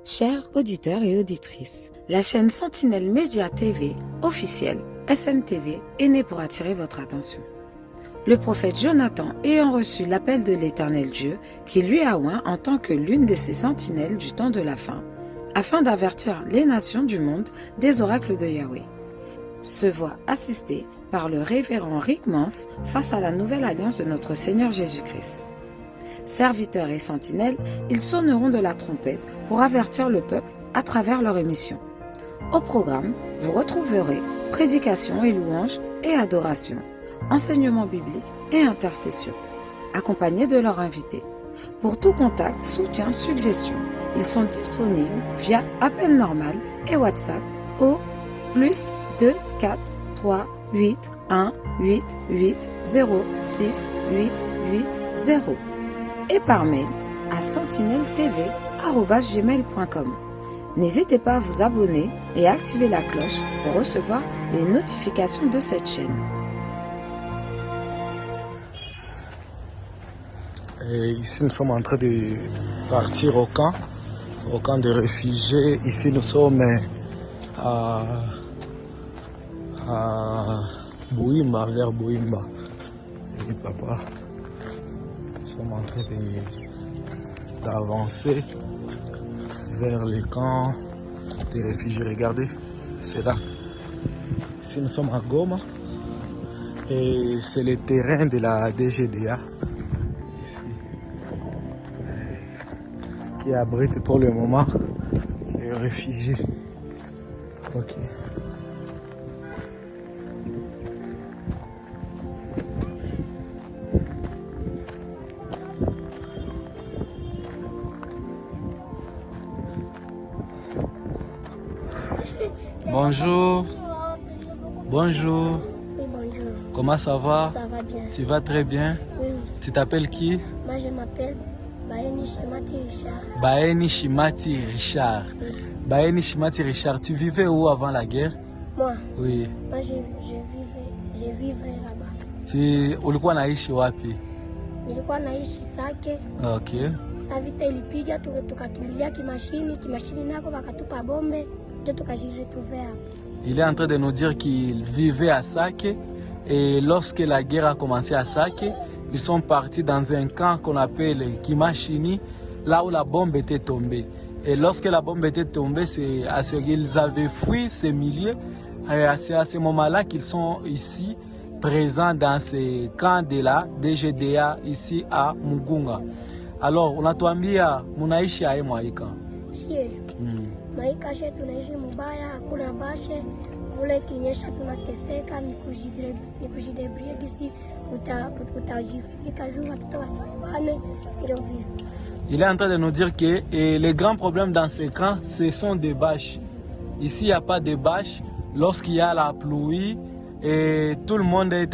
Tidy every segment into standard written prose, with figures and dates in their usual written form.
Chers auditeurs et auditrices, la chaîne Sentinelle Média TV officielle SMTV est née pour attirer votre attention. Le prophète Jonathan ayant reçu l'appel de l'Éternel Dieu qui lui a oint en tant que l'une de ses sentinelles du temps de la fin, afin d'avertir les nations du monde des oracles de Yahweh, se voit assisté par le révérend Rick Mans face à la nouvelle alliance de notre Seigneur Jésus-Christ. Serviteurs et sentinelles, ils sonneront de la trompette pour avertir le peuple à travers leur émission. Au programme, vous retrouverez prédications et louanges et adorations, enseignements bibliques et intercessions, accompagnés de leurs invités. Pour tout contact, soutien, suggestion, ils sont disponibles via appel normal et WhatsApp au +2 4 3 8 1 8 8 0 6 8 8 0 et par mail à sentinelletv@gmail.com. N'hésitez pas à vous abonner et à activer la cloche pour recevoir les notifications de cette chaîne. Et ici, nous sommes en train de partir au camp de réfugiés. Ici, nous sommes à Bouimba, vers Bouimba. Et papa, nous sommes en train d'avancer vers les camps des réfugiés. Regardez, c'est là. Ici, nous sommes à Goma. Et c'est le terrain de la DGDA. Qui abrite pour le moment les réfugiés. Ok. Bonjour. Bonjour. Oui, bonjour. Comment ça va? Ça va bien. Tu vas très bien? Oui. Tu t'appelles qui? Moi, je m'appelle Baeni Shimati Richard. Baeni Shimati Richard. Oui. Baeni Shimati Richard, tu vivais où avant la guerre? Moi, Oui. je vivais là-bas. Ulikuwa naishi wapi? Nilikuwa naishi Sake. Okay. Sa vita ilipiga tukakimbilia kimashini nako wakatupa bombe ndio tukajiretrouver hapo. Il est en train de nous dire qu'il vivait à Sake et lorsque la guerre a commencé à Sake, ils sont partis dans un camp qu'on appelle Kimashini, là où la bombe était tombée. Et lorsque la bombe était tombée, ils avaient fui ces milliers. C'est à ce moment-là qu'ils sont ici, présents dans ces camps de la DGDA, ici à Mugunga. Alors, unatuambia munaishi aje mwaika? Shie. Maika she tunaishi mubaya, hakuna bashe. Ule kinyesha tunateseka, ni kujidebrie gisi utajifika juu watoto wasibane ndio vile. Il est en train de nous dire que les grands problèmes dans ces camps, ce sont des bâches. Ici, il n'y a pas de bâches. Lorsqu'il y a la pluie, et tout le monde est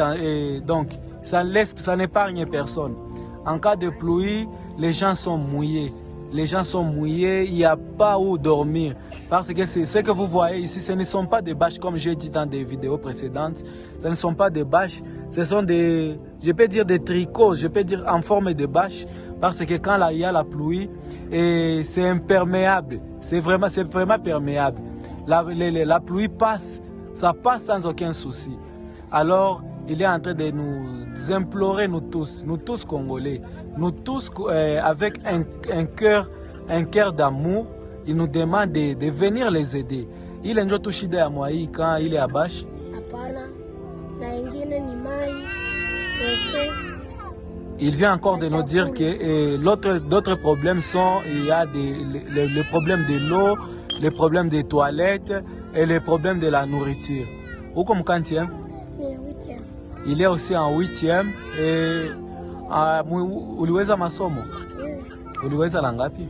donc ça n'épargne personne. En cas de pluie, les gens sont mouillés. Les gens sont mouillés, il n'y a pas où dormir. Parce que ce que vous voyez ici, ce ne sont pas des bâches, comme j'ai dit dans des vidéos précédentes. Ce ne sont pas des bâches, ce sont des, je peux dire des tricots, je peux dire en forme de bâches. Parce que quand il y a la pluie, c'est imperméable. C'est vraiment perméable. La pluie passe, ça passe sans aucun souci. Alors, il est en train de nous implorer, nous tous Congolais, nous tous avec un cœur d'amour, il nous demande de venir les aider. Il est tout shida ya mwai quand il est à Bash. Il vient encore de nous dire que d'autres problèmes sont, il y a les problèmes de l'eau, les problèmes des toilettes et les problèmes de la nourriture. Où comme quantième? Il est aussi en 8e et uliweza masomo? Uliweza langapi?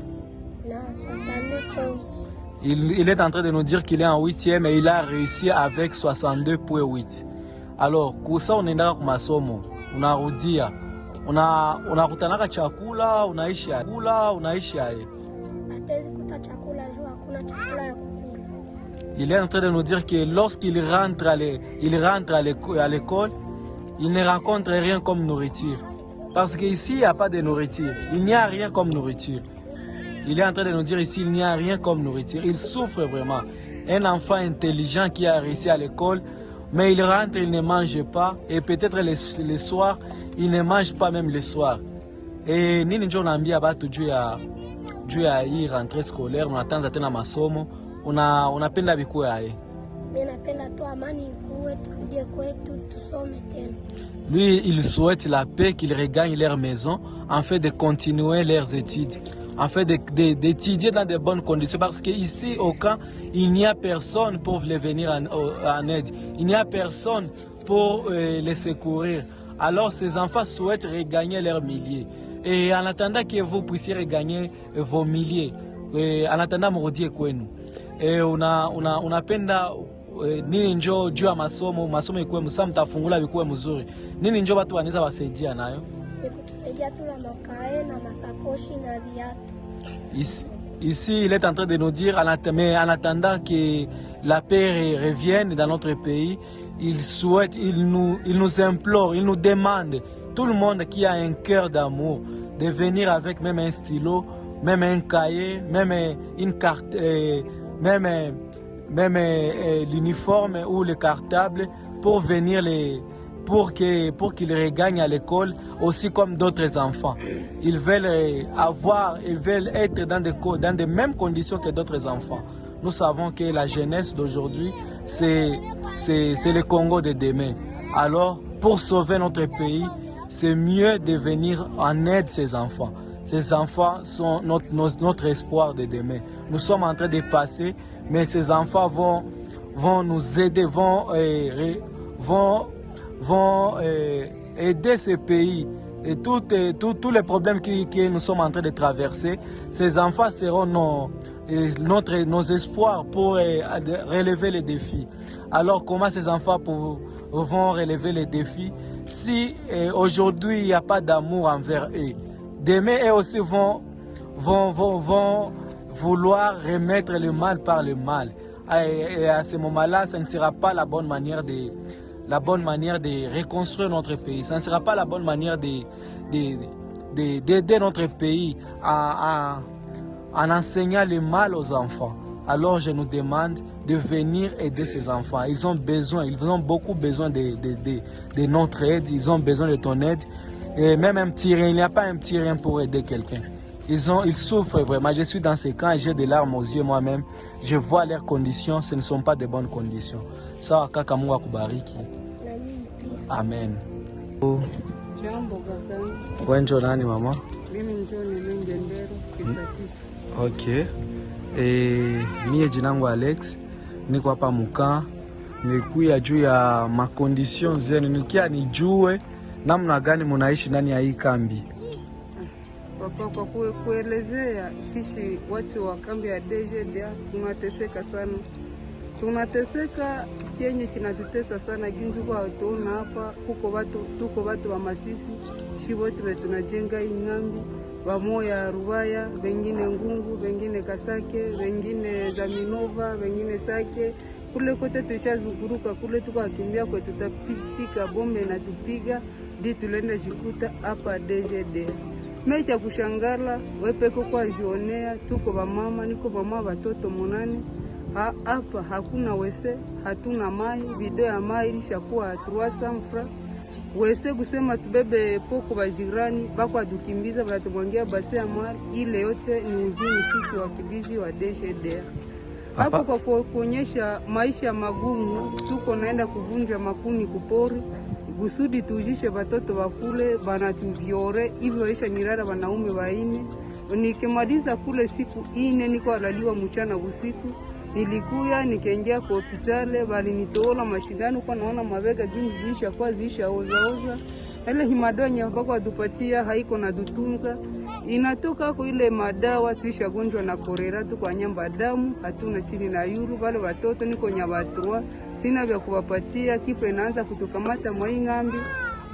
Il est en train de nous dire qu'il est en 8e et il a réussi avec 62.8. Alors, kusa unaendaka kwa masomo, unarudia, unakutanaka chakula, unaishi aje? Il est en train de nous dire que lorsqu'il rentre à l'école, il ne rencontre rien comme nourriture. Parce qu'ici, il n'y a pas de nourriture. Il n'y a rien comme nourriture. Il est en train de nous dire ici, il n'y a rien comme nourriture. Il souffre vraiment. Un enfant intelligent qui a réussi à l'école, mais il rentre, il ne mange pas. Et peut-être les soirs, il ne mange pas même le soir. Et nini njo naambia batu juu ya hii rentrée scolaire, unatanza tena masomo, unapenda bikuwe aye. Mimi napenda tu amani ikuwe, turudie kwetu, tusome tena. Lui, il souhaite la paix, qu'ils regagnent leur maison, afin de continuer leurs études, afin d'étudier dans de bonnes conditions. Parce qu'ici, au camp, il n'y a personne pour les venir en aide. Il n'y a personne pour les secourir. Alors, ces enfants souhaitent regagner leurs milliers. Et en attendant que vous puissiez regagner vos milliers, en attendant morudie kwenu, unapenda nini njo juu ya masomo ikuwe msa mtafungula bikuwe mzuri. Nini njo watu wanaweza wasaidia nayo? Kutusaidia tu na makae na masakoshi na viatu. Ici, il est en train de nous dire, mais en attendant que la paix revienne dans notre pays, il souhaite, il nous implore, il nous demande, tout le monde qui a un cœur d'amour, de venir avec même un stylo, même un cahier, même une carte, même l'uniforme ou le cartable pour venir pour qu'ils regagnent à l'école aussi comme d'autres enfants. Ils veulent être dans les mêmes conditions que d'autres enfants. Nous savons que la jeunesse d'aujourd'hui, c'est le Congo de demain. Alors, pour sauver notre pays, c'est mieux de venir en aide ces enfants. Ces enfants sont notre espoir de demain. Nous sommes en train de passer, mais ces enfants vont nous aider, vont aider ce pays. Et tous les problèmes que nous sommes en train de traverser, ces enfants seront nos espoirs pour relever les défis. Alors comment ces enfants vont relever les défis si aujourd'hui il n'y a pas d'amour envers eux? Demain, eux aussi vont vouloir remettre le mal par le mal. Et à ce moment-là, ça ne sera pas la bonne manière de reconstruire notre pays. Ça ne sera pas la bonne manière d'aider notre pays en enseignant le mal aux enfants. Alors je nous demande de venir aider ces enfants. Ils ont beaucoup besoin de notre aide. Ils ont besoin de ton aide. Et même un petit rien, il n'y a pas un petit rien pour aider quelqu'un. Ils souffrent vraiment. Je suis dans ces camps et j'ai des larmes aux yeux moi-même. Je vois leurs conditions, ce ne sont pas de bonnes conditions. Sawa kaka, Mungu akubariki. Amen. Jambo kaka. Wenjo nani mama? Mimi njoni Mengendero Kisakisi. Okay. Mie jinangu Alex, niko hapa muka. Nilikuya juu ya makondisyon zenu, nikia nijue namna gani munaishi ndani ya hii kambi. Papa, kwa kuelezea sisi watu wa kambi ya DGDA tunateseka sana. Tunateseka, kenye kinatutesa sana ginzi kwa tuona hapa tuko watu wa Masisi, si wote tunajenga hii ngambi, wamoya Rubaya, wengine Ngungu, wengine Kasake, wengine za Minova, wengine Sake. Kule kote tushazunguruka, kule tukakimbia kwa tutafika bombe na tupiga di tulenda jikuta hapa DGDA. Mecha kushangala wepeko kwa jionea, tuko ba mama, niko ba mama watoto 8. Hapa hakuna wese, hatuna mai, video ya mai ilishakuwa 300 francs. Wese kusema tubebe poko ba jirani, bako adukimbiza batumwangia basi ya mali, ile yote ni uzini sisi wakimbizi wa DGDA. Hapo kwa kuonyesha maisha magumu, tuko naenda kuvunja makuni kupori, gusudi tujishe batoto wakule, banatuviore, hivyo waisha nirara wanaume 4. Nikimaliza kule siku 4 niko alaliwa mchana usiku. Nilikuya nikaingia kwa hospitali, bali nitola mashindano kwa naona mabega jinsi ziisha oza. Ile himadonya bako adupatia haiko na dutunza. Inatoka kwa ile madawa tuisha gonjwa na korera tu kwa nyamba damu, hatuna chini na yuru, wale watoto niko nyabatrua, sina vya kuwapatia, kifo inaanza kutukamata mwa ngambi.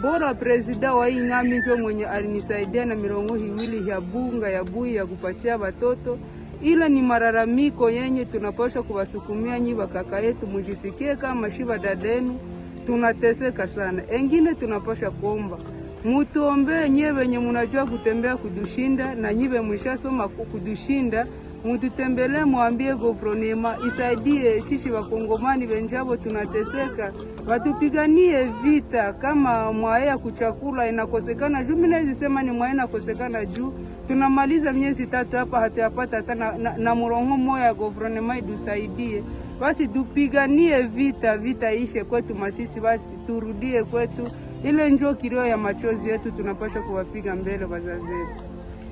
Bora presida wa hii ngambi ndio mwenye alinisaidia na mirongo 2 ya bunga ya bui ya kupatia watoto. Ila ni mararamiko yenye tunapaswa kuwasukumia nyi kaka yetu, mujisikie kama shiba dadenu, tunateseka sana. Engine tunapaswa kuomba mutuombe nyewe wenye munajua kutembea kudushinda na nyiwe mwishasoma kudushinda, mututembele mwambie gouvernement isaidie sisi wakongomani wenjabo tunateseka, watupiganie vita. Kama mwae kuchakula inakosekana juu, mimi naweza sema ni mwae inakosekana juu tunamaliza miezi 3 hapa hatuyapata hata na murongo moya ya gouvernement idusaidie. Basi tupiganie vita ishe kwetu masisi, basi turudie kwetu. Ile njoo kilio ya machozi yetu tunapasha kuwapiga mbele wazazi wetu.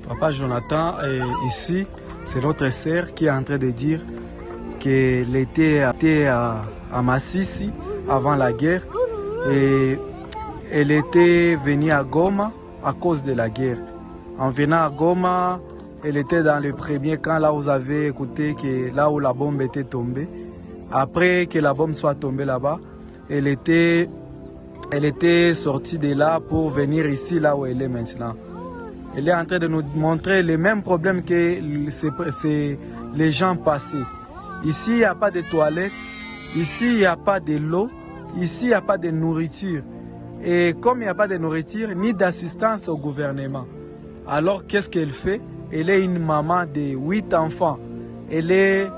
Papa Jonathan, ici, c'est notre sœur qui est en train de dire qu'elle était à Massissi avant la guerre et elle était venue à Goma à cause de la guerre. En venant à Goma, elle était dans le premier camp, là où vous avez écouté, que là où la bombe était tombée. Après que la bombe soit tombée là-bas, elle était sortie de là pour venir ici, là où elle est maintenant. Elle est en train de nous montrer les mêmes problèmes que les gens passaient. Ici, il n'y a pas de toilettes, ici, il n'y a pas de l'eau, ici, il n'y a pas de nourriture. Et comme il n'y a pas de nourriture, ni d'assistance au gouvernement. Alors, qu'est-ce qu'elle fait? Elle est une maman de 8 enfants. Elle est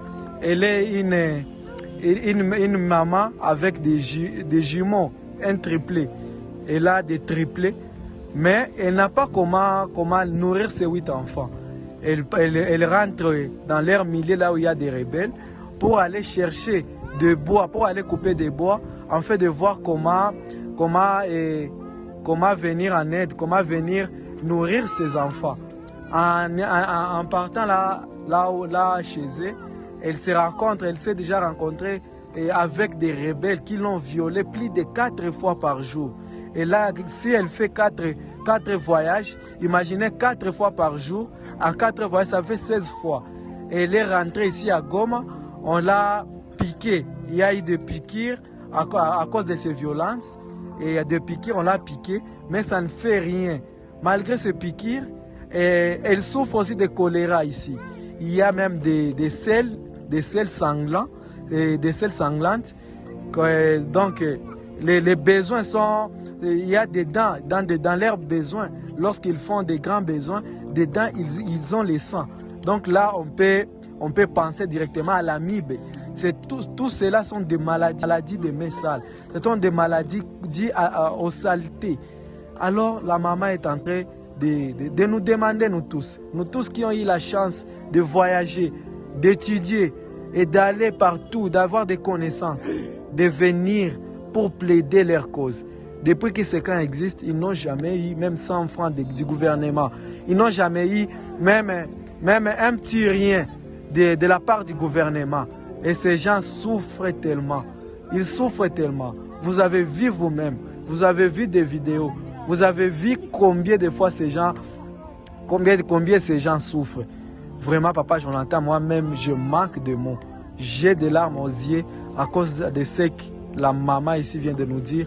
une maman avec des jumeaux, un triplé. Elle a des triplés, mais elle n'a pas comment nourrir ses 8 enfants. Elle rentre dans leur milieu là où il y a des rebelles pour aller chercher de bois, pour aller couper des bois, en fait de voir comment venir en aide, comment venir nourrir ses enfants. En partant là chez eux, elle s'est déjà rencontrée avec des rebelles qui l'ont violée plus de 4 fois par jour. Et là, si elle fait 4 voyages, imaginez 4 fois par jour, en 4 voyages, ça fait 16 fois. Et elle est rentrée ici à Goma, on l'a piquée. Il y a eu des piqûres à cause de ces violences. Et il y a des piqûres, on l'a piquée, mais ça ne fait rien. Malgré ces piqûres, elle souffre aussi de choléra ici. Il y a même des selles sanglants, des selles sanglantes. Donc, les besoins sont... Il y a des dents, dans leurs besoins, lorsqu'ils font des grands besoins, des dents, ils ont les sangs. Donc là, on peut penser directement à l'amibe. Tout cela sont des maladies de mains sales. Ce sont des maladies dues aux saletés. Alors, la maman est en train de nous demander, nous tous qui ont eu la chance de voyager, d'étudier et d'aller partout, d'avoir des connaissances, de venir pour plaider leur cause. Depuis que ces camps existent, ils n'ont jamais eu même 100 francs du gouvernement. Ils n'ont jamais eu même un petit rien de la part du gouvernement. Et ces gens souffrent tellement. Ils souffrent tellement. Vous avez vu vous-même, vous avez vu des vidéos, vous avez vu combien de fois ces gens, combien ces gens souffrent. Vraiment, Papa Jonathan, moi-même, je manque de mots. J'ai des larmes aux yeux à cause de ce que la maman ici vient de nous dire.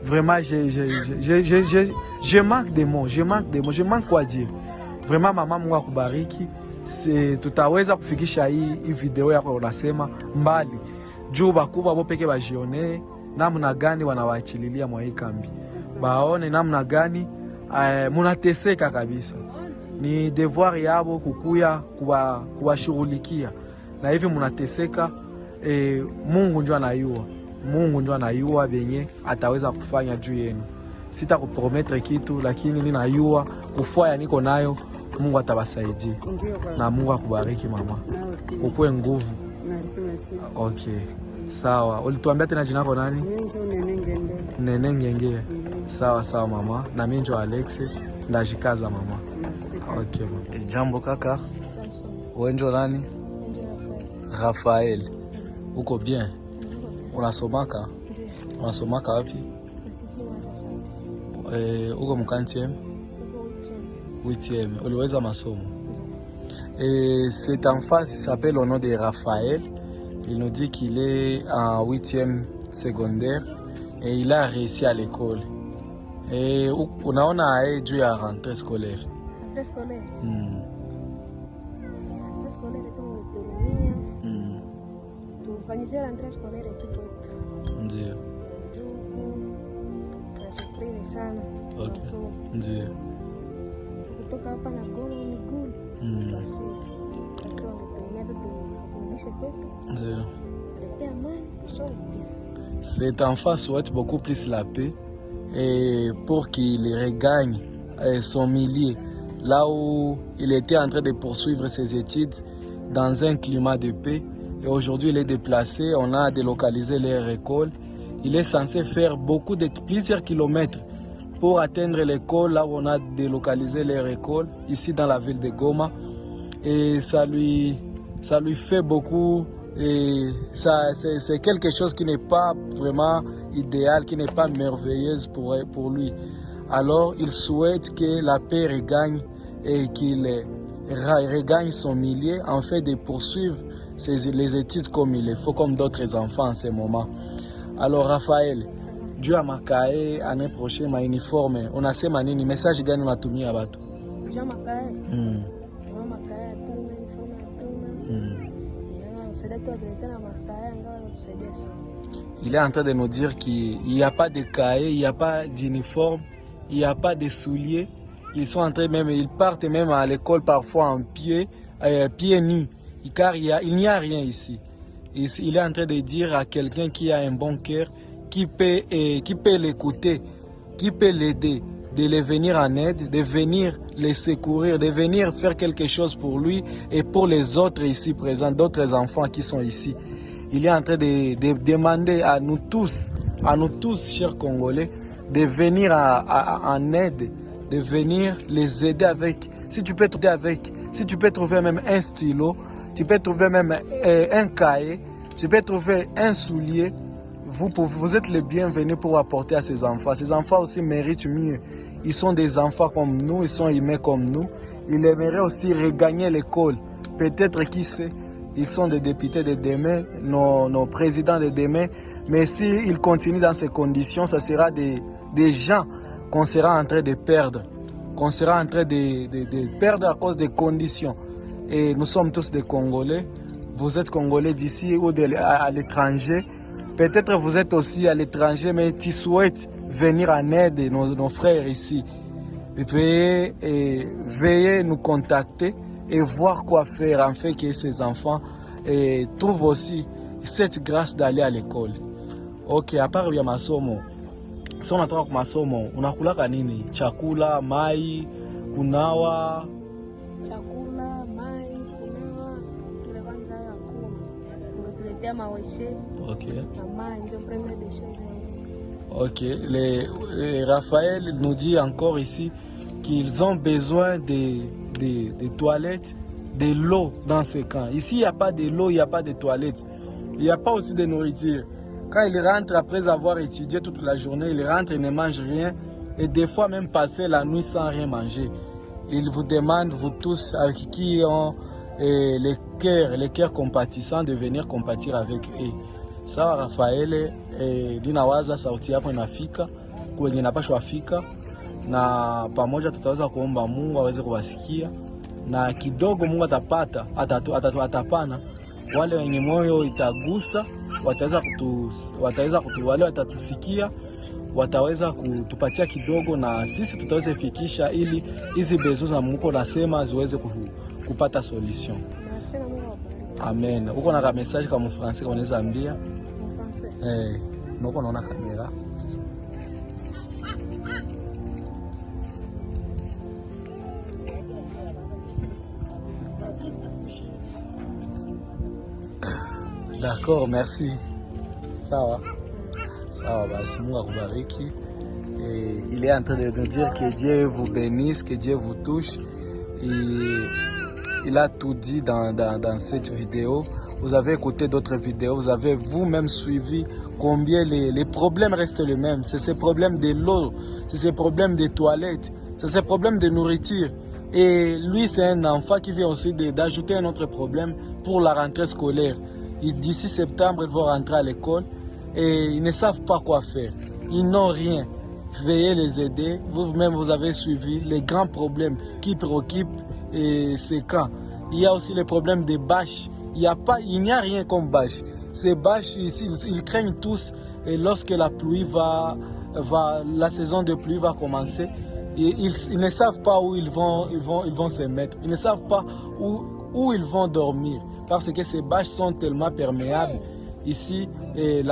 Vraiment, je manque de mots, je manque quoi dire. Vraiment, maman Mungu akubariki. Tutaweza kufikisha hii video yako unasema mbali. Juu bakubwa bo peke bajione namna gani wanawaachililia mwa hii kambi. Baone namna gani munateseka kabisa. Ni devoir yabo kukuya kuwashughulikia. Na hivi munateseka, Mungu ndio anayua. Mungu ndio anayua benye ataweza kufanya juu yenu. Sita kuprometre kitu, lakini ninayua kufanya niko nayo, Mungu atabasaidia. Na Mungu akubariki mama. Ukue nguvu. Okay. Sawa. Ulituambia tena jina lako nani? Nene Ngenge. Sawa mama. Na mimi ndio Alex, ndajikaza mama. Okay mama. Jambo kaka. Wewe ndio nani? Rafael. Uko bien? Unasomaka? Unasomaka wapi? Uko mkantième? 8e. Uliweza masomo? Cet enfant s'appelle au nom de Raphaël. Il nous dit qu'il est en 8e secondaire et il a réussi à l'école. Et unaona dû à rentrée scolaire. Rentrée scolaire? Rentrée scolaire tumeturumia. Tufanyishe rentrée scolaire kitu. Ndio. nasafiri sana. Okay. Masomo. Ndio. Kutoka hapa na Goma miguu. Basi. Akiwa ametengeneza kurudisha kwetu. Ndio. Tuletea amani, tusome pia. Cet enfant souhaite beaucoup plus la paix et pour qu'il regagne son milieu là où il était en train de poursuivre ses études dans un climat de paix. Et aujourd'hui, il est déplacé, on a délocalisé leur école. Il est censé faire plusieurs kilomètres pour atteindre l'école là où on a délocalisé leur école, ici dans la ville de Goma. Et ça lui fait beaucoup. Et c'est quelque chose qui n'est pas vraiment idéal, qui n'est pas merveilleuse pour lui. Alors il souhaite que la paix regagne et qu'il regagne son milieu en fait de poursuivre les études comme il le faut, comme d'autres enfants en ce moment. Alors Raphaël, Dieu a makae année prochaine ma uniforme, unasema nini? Message gani unatumia watu? Jean Makae. Mama Makae atuna uniforme atuna. Il est en train de nous dire qu'il n'y a pas de cahier, il n'y a pas d'uniforme, il n'y a pas de souliers. Ils partent même à l'école parfois en pieds nus, car il n'y a rien ici. Il est en train de dire à quelqu'un qui a un bon cœur, qui peut l'écouter, qui peut l'aider, de les venir en aide, de venir les secourir, de venir faire quelque chose pour lui et pour les autres ici présents, d'autres enfants qui sont ici. Il est en train de demander à nous tous, chers Congolais, de venir en aide, de venir les aider avec, si tu peux trouver même un stylo, tu peux trouver même un cahier, tu peux trouver un soulier. Vous êtes les bienvenus pour apporter à ces enfants. Ces enfants aussi méritent mieux. Ils sont des enfants comme nous, ils sont humains comme nous. Ils aimeraient aussi regagner l'école. Peut-être, qui sait, ils sont des députés de demain, nos présidents de demain. Mais s'ils continuent dans ces conditions, ce sera des gens qu'on sera en train de perdre. Qu'on sera en train de perdre à cause des conditions. Et nous sommes tous des Congolais. Vous êtes Congolais d'ici ou à l'étranger. Peut-être vous êtes aussi à l'étranger, mais tu souhaites venir en aide de nos frères ici. Veuillez nous contacter et voir quoi faire en fait que ces enfants trouvent aussi cette grâce d'aller à l'école. Ok, à part ya masomo, si on attend masomo, unakulaka nini? Chakula, mai, kunawa? Chakula, mai, kunawa, kile kwanza ya ungetuletea mawese. Ok. Na mai ndio premier des choses. Ok, Raphaël nous dit encore ici qu'ils ont besoin des toilettes, de l'eau dans ces camps. Ici, il n'y a pas de l'eau, il n'y a pas de toilettes. Il n'y a pas aussi de nourriture. Quand il rentre après avoir étudié toute la journée, il rentre, il ne mange rien. Et des fois même passer la nuit sans rien manger. Il vous demande, vous tous qui ont les cœurs compatissants, de venir compatir avec eux. Sawa Rafael, ninawaza sauti yako inafika kwenye napashwa fika, na pamoja tutaweza kuomba Mungu aweze kuwasikia, na kidogo Mungu atapana wale wenye moyo itagusa, wale watatusikia, wataweza kutupatia kidogo, na sisi tutaweza fikisha ili hizi bezo za Mungu nasema ziweze kupata solution. Amen. Uko na ka message kama Français unaweza ambia? Noko naona kamera. D'accord, merci. Sawa. Sawa, basi Mungu akubariki. Il est en train de nous dire que Dieu vous bénisse, que Dieu vous touche. Il a tout dit dans cette vidéo. Vous avez écouté d'autres vidéos, vous avez vous-même suivi combien les problèmes restent les mêmes. C'est ces problèmes de l'eau, c'est ces problèmes des toilettes, c'est ces problèmes de nourriture. Et lui, c'est un enfant qui vient aussi d'ajouter un autre problème pour la rentrée scolaire. D'ici septembre, ils vont rentrer à l'école et ils ne savent pas quoi faire. Ils n'ont rien. Veuillez les aider. Vous-même, vous avez suivi les grands problèmes qui préoccupent ces camps. Il y a aussi les problèmes des bâches. Il n'y a rien comme bâche. Ces bâches ici, ils craignent tous, et lorsque la pluie va la saison de pluie va commencer, et ils ne savent pas où ils vont se mettre. Ils ne savent pas où ils vont dormir parce que ces bâches sont tellement perméables. Ici, et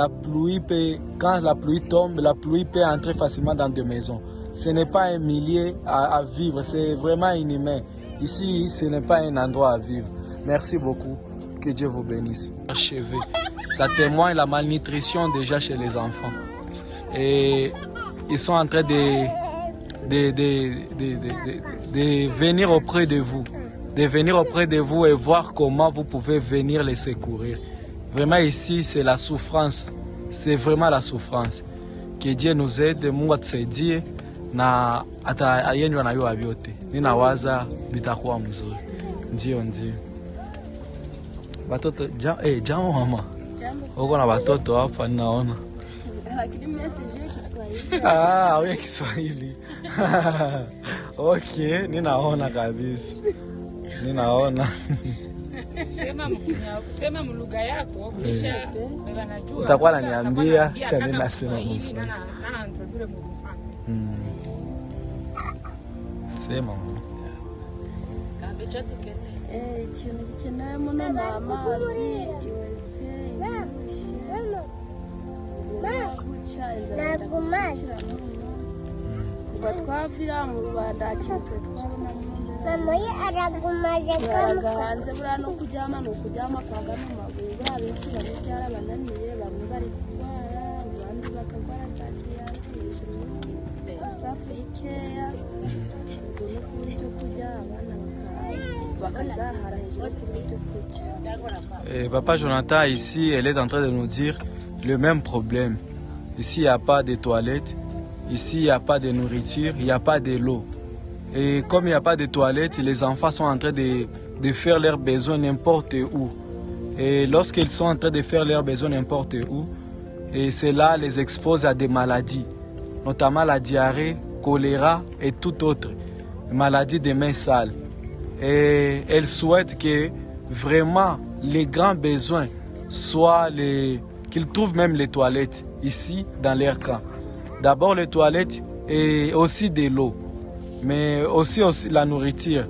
quand la pluie tombe, la pluie peut entrer facilement dans des maisons. Ce n'est pas un milieu à vivre, c'est vraiment inhumain. Ici, ce n'est pas un endroit à vivre. Merci beaucoup. Que Dieu vous bénisse. Ça témoigne la malnutrition déjà chez les enfants. Et ils sont en train de venir auprès de vous. De venir auprès de vous et voir comment vous pouvez venir les secourir. Vraiment ici, c'est la souffrance. C'est vraiment la souffrance. Que Dieu nous aide. Mungu atusaidie na atayenjwa na yoa vyote. Ninawaza bitakuwa mzuri. Ndio. Watoto jambo mama. Uko na watoto hapa ninaona. Lakini message Kiswahili. Wewe Kiswahili. Okay, ninaona kabisa. Ninaona. Sema lugha yako kisha wanajua. Utakuwa unaniambia kisha ninasema mfano. Sema. Ikintu gikenewe muno ni amazi, kuva twavira mu Rwanda kintu twabona turaga hanze buriya no kuryama akaga n'amaguru buriya benshi bamwe byarabananiye bamwe bari kurwara abandi bakarwara za diyabete hejuru isafu ikeya ubwo no ku buryo kurya abana bakazahara hejuru ku buryo kurya. Papa Jonathan ici, elle est en train de nous dire le même problème. Ici, il n'y a pas de toilettes. Ici, il n'y a pas de nourriture, il n'y a pas de l'eau. Et comme il n'y a pas de toilettes, les enfants sont en train de faire leurs besoins n'importe où. Et lorsqu'ils sont en train de faire leurs besoins n'importe où, et cela les expose à des maladies, notamment la diarrhée, choléra et toute autre maladie des mains sales. Et elle souhaite que vraiment les grands besoins soient qu'ils trouvent même les toilettes ici dans leur camp. D'abord les toilettes et aussi de l'eau, mais aussi la nourriture.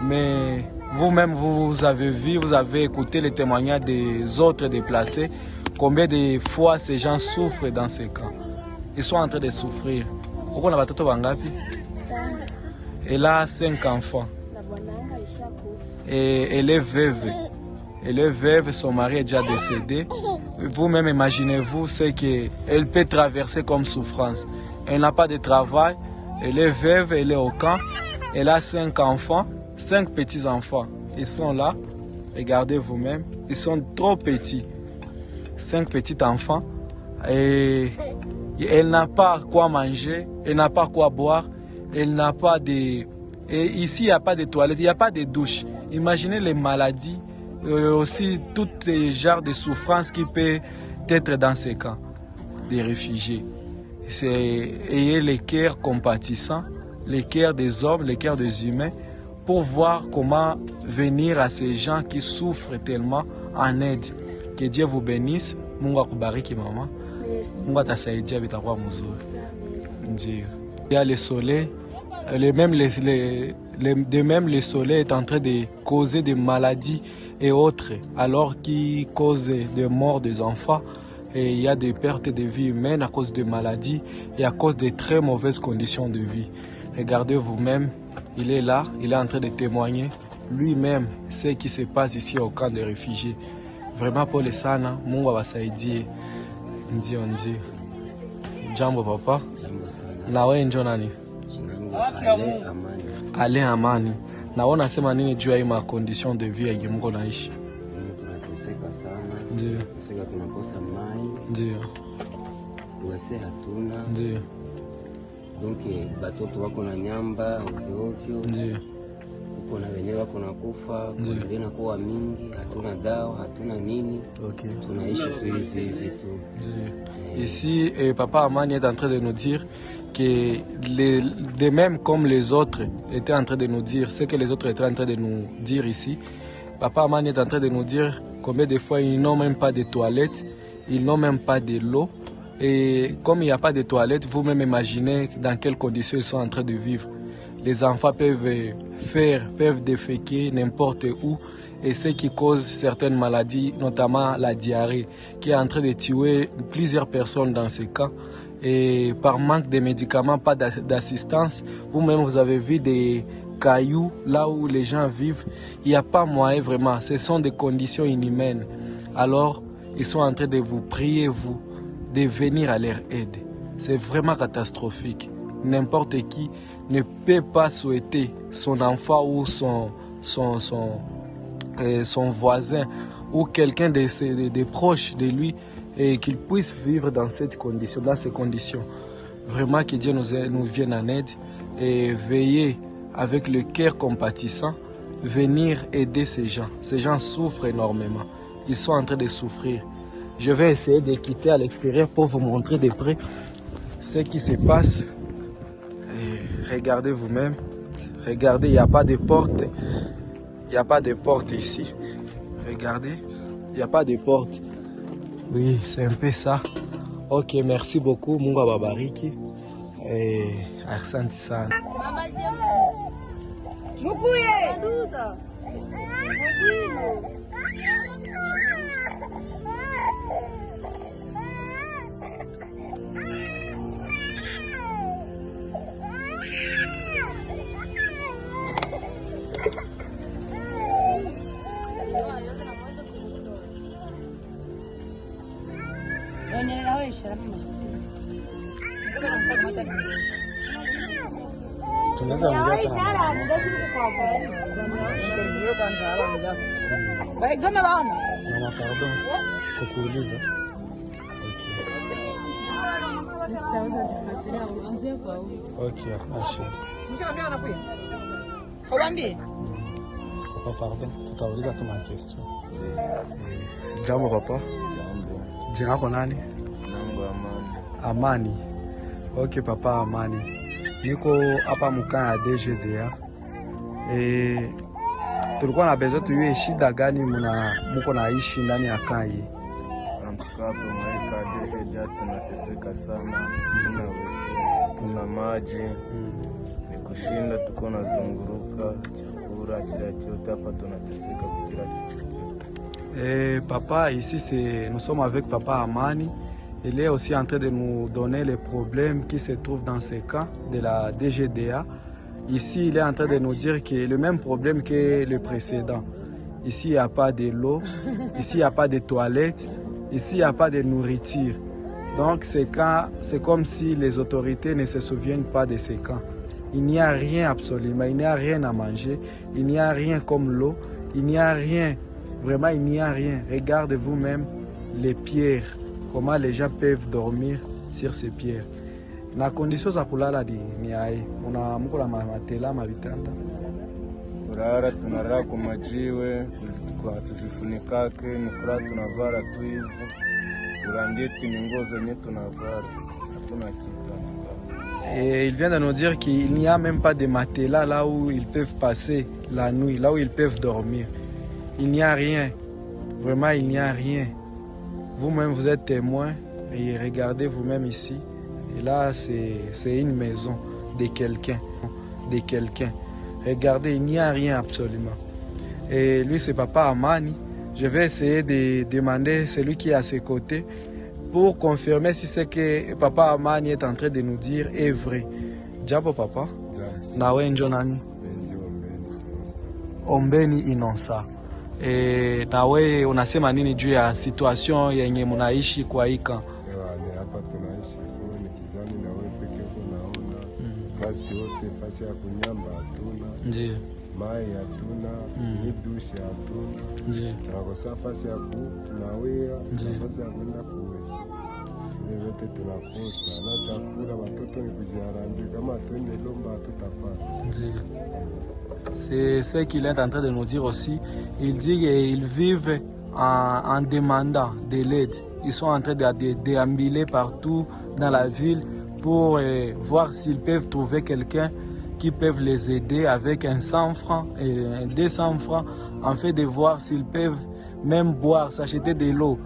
Mais vous-même, vous avez vu, vous avez écouté les témoignages des autres déplacés, combien de fois ces gens souffrent dans ces camps. Ils sont en train de souffrir. Elle a 5 enfants. Et elle est veuve. Elle est veuve, son mari est déjà décédé. Vous-même, imaginez-vous ce qu'elle peut traverser comme souffrance. Elle n'a pas de travail, elle est veuve, elle est au camp. Elle a 5 enfants, 5 petits-enfants. Ils sont là, regardez vous-même, ils sont trop petits. 5 petits-enfants. Et elle n'a pas quoi manger, elle n'a pas quoi boire, elle n'a pas de... Et ici, il n'y a pas de toilettes, il n'y a pas de douche. Imaginez les maladies, aussi tous les genres de souffrances qui peuvent être dans ces camps des réfugiés. Ayez les cœurs compatissants, les cœurs des hommes, les cœurs des humains, pour voir comment venir à ces gens qui souffrent tellement en aide. Que Dieu vous bénisse. Mungu akubariki mama. Mungu atasaidia bitakuwa mzuri. Ndio. Il y a le soleil. De même, le soleil est en train de causer des maladies et autres, alors qu'il cause des morts des enfants. Et il y a des pertes de vie humaine à cause de maladies et à cause de très mauvaises conditions de vie. Regardez vous-même, il est là, il est en train de témoigner lui-même ce qui se passe ici au camp des réfugiés. Vraiment pour les sana, Mungu awasaidie. Ndio. Jambo papa. Na wewe njo nani? Ale Amani. Na wewe unasema nini juu ya hii condition de vie yenye mko naishi? Tunateseka sana. Ndio. Tunakosa mai. Ndio. Uweze hatuna. Ndio. Donc batoto wako na nyamba ovyo. Ndio. Uko na wenyewe wako na kufa, ndio inakuwa mingi, hatuna dawa, hatuna nini. Okay. Tunaishi tu hivi tu. Ndio. Ici Papa Amani est en train de nous dire que de même comme les autres étaient en train de nous dire, ce que les autres étaient en train de nous dire ici, Papa Amani est en train de nous dire combien de fois ils n'ont même pas de toilettes, ils n'ont même pas de l'eau Et comme il n'y a pas de toilettes, vous-même imaginez dans quelles conditions ils sont en train de vivre. Les enfants peuvent déféquer n'importe où, et ce qui cause certaines maladies, notamment la diarrhée, qui est en train de tuer plusieurs personnes dans ces camps. Et par manque de médicaments, pas d'assistance, vous-même vous avez vu des cailloux là où les gens vivent. Il n'y a pas moyen vraiment, ce sont des conditions inhumaines. Alors, ils sont en train de vous prier, vous, de venir à leur aide. C'est vraiment catastrophique. N'importe qui ne peut pas souhaiter son enfant ou son voisin ou quelqu'un de proche de lui et qu'il puisse vivre dans ces conditions. Vraiment que Dieu nous vienne en aide et veiller avec le cœur compatissant, venir aider ces gens. Ces gens souffrent énormément. Ils sont en train de souffrir. Je vais essayer de quitter à l'extérieur pour vous montrer de près ce qui se passe. Et regardez vous-même. Regardez, il n'y a pas de porte. Il n'y a pas de porte ici. Regardez, il n'y a pas de porte. Oui, c'est un peu ça. Ok, merci beaucoup. Mungu babariki. Et asante sana. Mama, pardon, kukuuliza. Okay, papa, pardon, tutauliza tu ma question. Jambo papa. Jina lako nani? Amani. Ok papa, Amani. Niko hapa mkaa ya DGDA. Tulikuwa na besoin tujue shida gani muko naishi ndani ya kambi. Hapo mweka DGDA tunateseka sana. Tuna maji. Ni kushinda tuko nazunguruka, chakula kila chote hapa tunateseka kila kitu. Papa, ici nous sommes avec papa Amani. Il est aussi en train de nous donner les problèmes qui se trouvent dans ces camps de la DGDA. Ici, il est en train de nous dire que le même problème que le précédent. Ici, il n'y a pas de l'eau, ici, il n'y a pas de toilettes, ici, il n'y a pas de nourriture. Donc, ces camps, c'est comme si les autorités ne se souviennent pas de ces camps. Il n'y a rien absolument, il n'y a rien à manger, il n'y a rien comme l'eau, il n'y a rien, vraiment, il n'y a rien. Regardez vous-même les pierres. Comment les gens peuvent dormir sur ces pierres. Na condition za kulala ni aye. Muko na matela mavitanda. Kulala tunalala kwa majiwe, kwa tujifunikake, nikula tunavara tu hivyo. Urangeti ni nguo zenye tunavara. Hatuna kitu. Et il vient de nous dire qu'il n'y a même pas de matelas là où ils peuvent passer la nuit, là où ils peuvent dormir. Il n'y a rien. Vraiment, il n'y a rien. Vous-même, vous êtes témoin et regardez vous-même ici. Et là, c'est une maison de quelqu'un. Regardez, il n'y a rien absolument. Et lui, c'est papa Amani. Je vais essayer de demander celui qui est à ses côtés pour confirmer si ce que papa Amani est en train de nous dire est vrai. Jambo papa. Nawe njo nani? Ombeni Inonsa. Nawe unasema nini juu ya situation yenye mnaishi kwa hika? Hapa tunaishi ni kizani na wewe peke yako naona. Fasi yote, fasi ya kunyamba hatuna. Ndiyo. Mai hatuna, ni dushi hatuna. Ndiyo. Tunakosa fasi ya kunawea, fasi ya kwenda kuweza. Ile yote tunakosa. Na chakula watoto ni kujiaranje, kama twende lomba hatutapata. Ndiyo. C'est ce qu'il est en train de nous dire aussi. Il dit qu'ils vivent en demandant de l'aide. Ils sont en train de déambuler partout dans la ville pour voir s'ils peuvent trouver quelqu'un qui peut les aider avec un 100 francs et un 200 francs, en fait de voir s'ils peuvent même boire, s'acheter de l'eau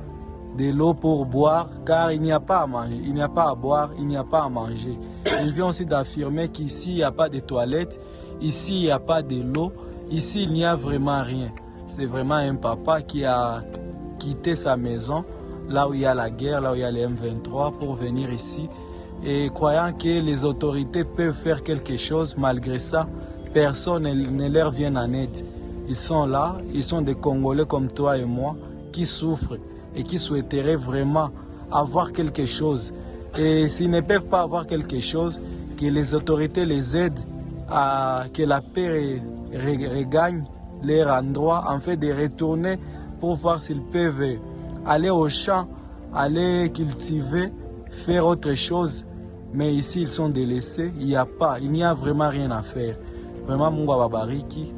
de l'eau pour boire, car il n'y a pas à manger, il n'y a pas à boire, il n'y a pas à manger. Il vient aussi d'affirmer qu'ici, il n'y a pas de toilettes, ici, il n'y a pas de l'eau, ici, il n'y a vraiment rien. C'est vraiment un papa qui a quitté sa maison, là où il y a la guerre, là où il y a les M23, pour venir ici. Et croyant que les autorités peuvent faire quelque chose, malgré ça, personne ne leur vient en aide. Ils sont là, ils sont des Congolais comme toi et moi, qui souffrent et qui souhaiteraient vraiment avoir quelque chose. Et s'ils ne peuvent pas avoir quelque chose, que les autorités les aident à que la paix regagne leur endroit, en fait de retourner pour voir s'ils peuvent aller au champ, aller cultiver, faire autre chose. Mais ici, ils sont délaissés, il n'y a vraiment rien à faire. Vraiment, Mungu awabariki,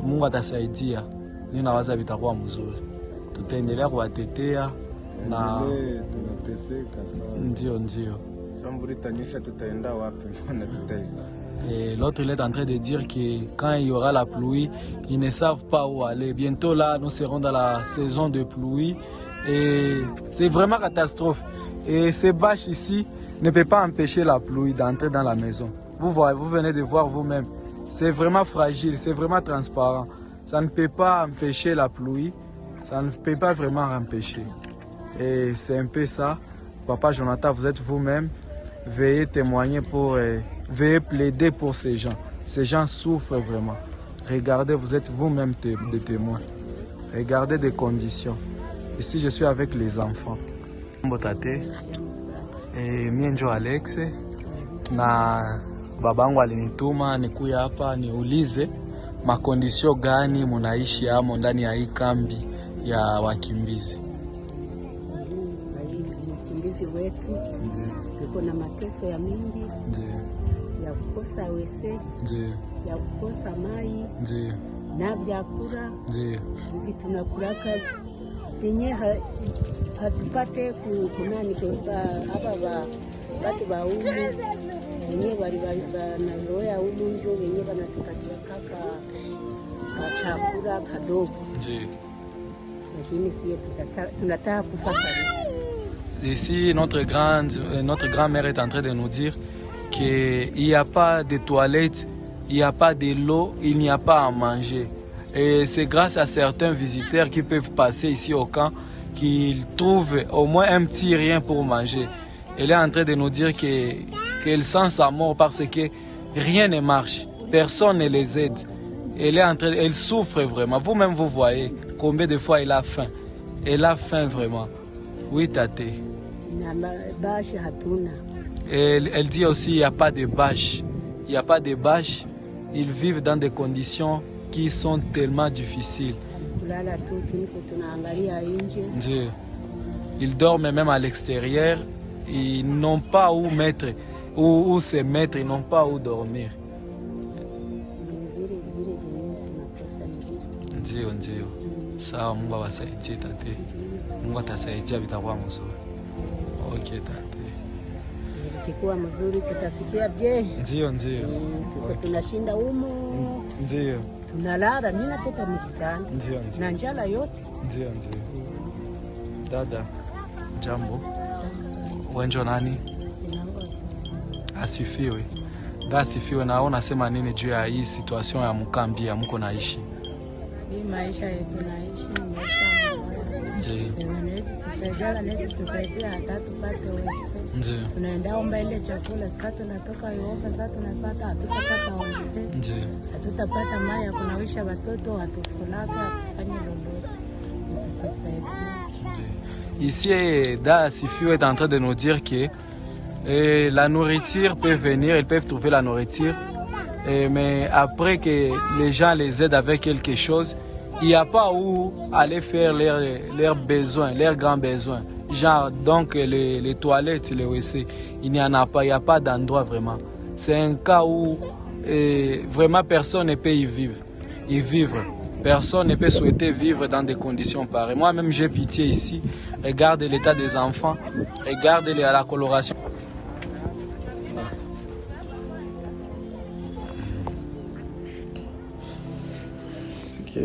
Mungu atasaidia. Ninawaza vitakuwa mzuri. Tutaendelea kuwatetea na tunateseka sana. Ndio. Samvuri tanyesha tutaenda wapi? Mbona tutaenda? Et l'autre, il est en train de dire que quand il y aura la pluie, ils ne savent pas où aller. Bientôt là, nous serons dans la saison de pluie et c'est vraiment catastrophe. Et ces bâches ici ne peuvent pas empêcher la pluie d'entrer dans la maison. Vous voyez, vous venez de voir vous-même. C'est vraiment fragile, c'est vraiment transparent. Ça ne peut pas empêcher la pluie, ça ne peut pas vraiment empêcher. Et c'est un peu ça. Papa Jonathan, vous êtes vous-même. Veuillez témoigner veuillez plaider pour ces gens. Ces gens souffrent vraiment. Regardez, vous êtes vous-même des témoins. Regardez des conditions. Ici, je suis avec les enfants. Mbotate, mie njo Alex na babangu alinituma nikuya hapa niulize makondisio gani munaishi amo ndani ya hii kambi ya wakimbizi. Wakimbizi wetu tuko na mateso ya mingi, ya kukosa wese, ya kukosa mai, na vyakula hivi tunakulaka yenye hatupate kunani hapa watu ba umu yenye bali banazoea umu njo yenye banatupatia kaka chakula kadogo, lakini sie tunataka kufa kabisa. Ici, notre grand-mère est en train de nous dire qu'il n'y a pas de toilettes, il n'y a pas de l'eau, il n'y a pas à manger. Et c'est grâce à certains visiteurs qui peuvent passer ici au camp qu'ils trouvent au moins un petit rien pour manger. Elle est en train de nous dire qu'elle sent sa mort parce que rien ne marche, personne ne les aide. Elle souffre vraiment. Vous-même, vous voyez combien de fois elle a faim. Elle a faim vraiment. Oui, Tate. Elle dit aussi qu'il n'y a pas de bâches. Il n'y a pas de bâches. Ils vivent dans des conditions qui sont tellement difficiles. Ils dorment même à l'extérieur. Ils n'ont pas où mettre, où se mettre, ils n'ont pas où dormir. Ndio. Sawa, Mungu awasaidie Tate. Mungu atasaidia vitakuwa mzuri. Okay, Tate. Sikuwa mzuri tutasikia je? Ndio. Tuko tunashinda humo. Ndio. Tunalala mimi nataka mkitani. Ndio. Na njala yote. Ndio. Dada, jambo. Wenjo nani? Asifiwe. Da asifiwe. Na unasema nini juu ya hii situation ya mkambi ya mko naishi? Hii maisha yetu naishi maisha mbaya. Nezi tusaidia hata tupate wese. Tunaenda omba ile chakula, sasa tunatoka Yoba, sasa tunapata hatutapata wese. Hatutapata maji ya kunawisha watoto, hatufulaka, hatufanye lolote. Ici, Da Sifiou est en train de nous dire que la nourriture peut venir, ils peuvent trouver la nourriture, mais après que les gens les aident avec quelque chose, il n'y a pas où aller faire leurs besoins, leurs grands besoins. Genre, donc les toilettes, les WC, il n'y en a pas, il n'y a pas d'endroit vraiment. C'est un cas où vraiment personne ne peut y vivre. Personne ne peut souhaiter vivre dans des conditions pareilles. Moi-même, j'ai pitié ici. Regarde l'état des enfants. Regarde la coloration. Ok.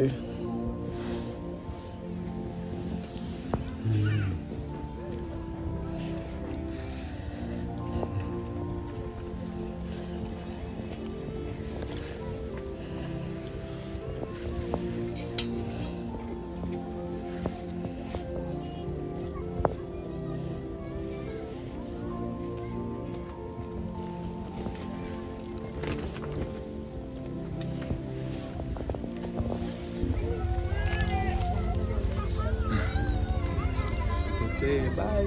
bye.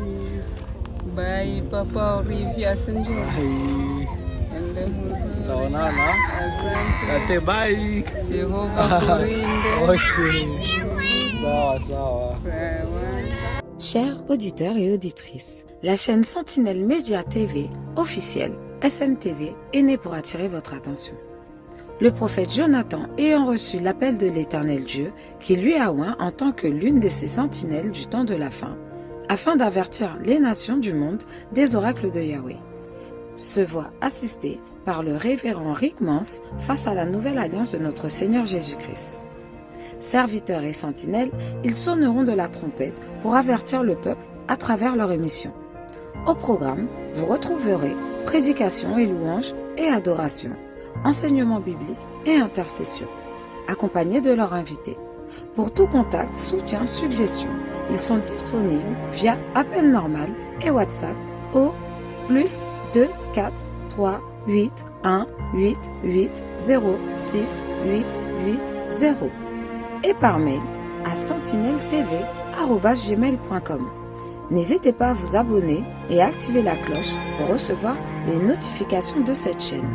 Bye papa Olivia Senjo. Bye. Ende mzuri. Taonana. Asante. Tate bye. Jehova kulinde. Okay. Sawa. Sawa. Chers auditeurs et auditrices, la chaîne Sentinelle Média TV officielle SMTV est née pour attirer votre attention. Le prophète Jonathan ayant reçu l'appel de l'Éternel Dieu qui lui a oint en tant que l'une de ses sentinelles du temps de la fin, afin d'avertir les nations du monde des oracles de Yahweh, se voit assisté par le révérend Rick Mans face à la nouvelle alliance de notre Seigneur Jésus-Christ. Serviteurs et sentinelles, ils sonneront de la trompette pour avertir le peuple à travers leur émission. Au programme, vous retrouverez prédication et louanges et adoration, enseignement biblique et intercession, accompagnés de leurs invités. Pour tout contact, soutien, suggestion, ils sont disponibles via appel normal et WhatsApp au +2 4 3 8 1 8 8 0 6 8 8 0 et par mail à sentinelletv@gmail.com. N'hésitez pas à vous abonner et à activer la cloche pour recevoir les notifications de cette chaîne.